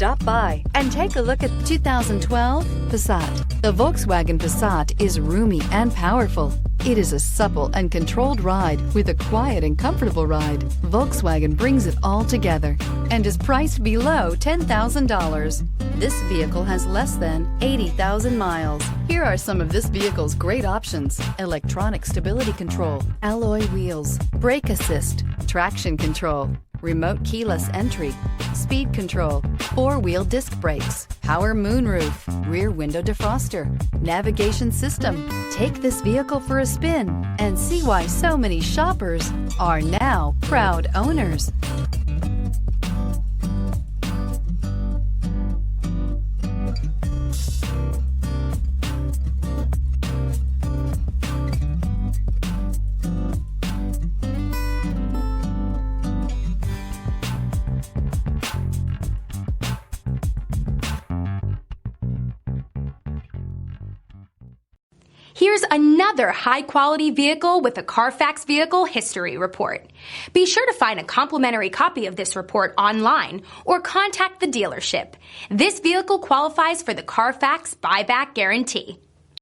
Stop by and take a look at 2012 Passat. The Volkswagen Passat is roomy and powerful. It is a supple and controlled ride with a quiet and comfortable ride. Volkswagen brings it all together and is priced below $10,000. This vehicle has less than 80,000 miles. Here are some of this vehicle's great options: electronic stability control, alloy wheels, brake assist, traction control, remote keyless entry, speed control, four-wheel disc brakes, power moonroof, rear window defroster, navigation system. Take this vehicle for a spin and see why so many shoppers are now proud owners. Here's another high-quality vehicle with a Carfax Vehicle History Report. Be sure to find a complimentary copy of this report online or contact the dealership. This vehicle qualifies for the Carfax Buyback Guarantee.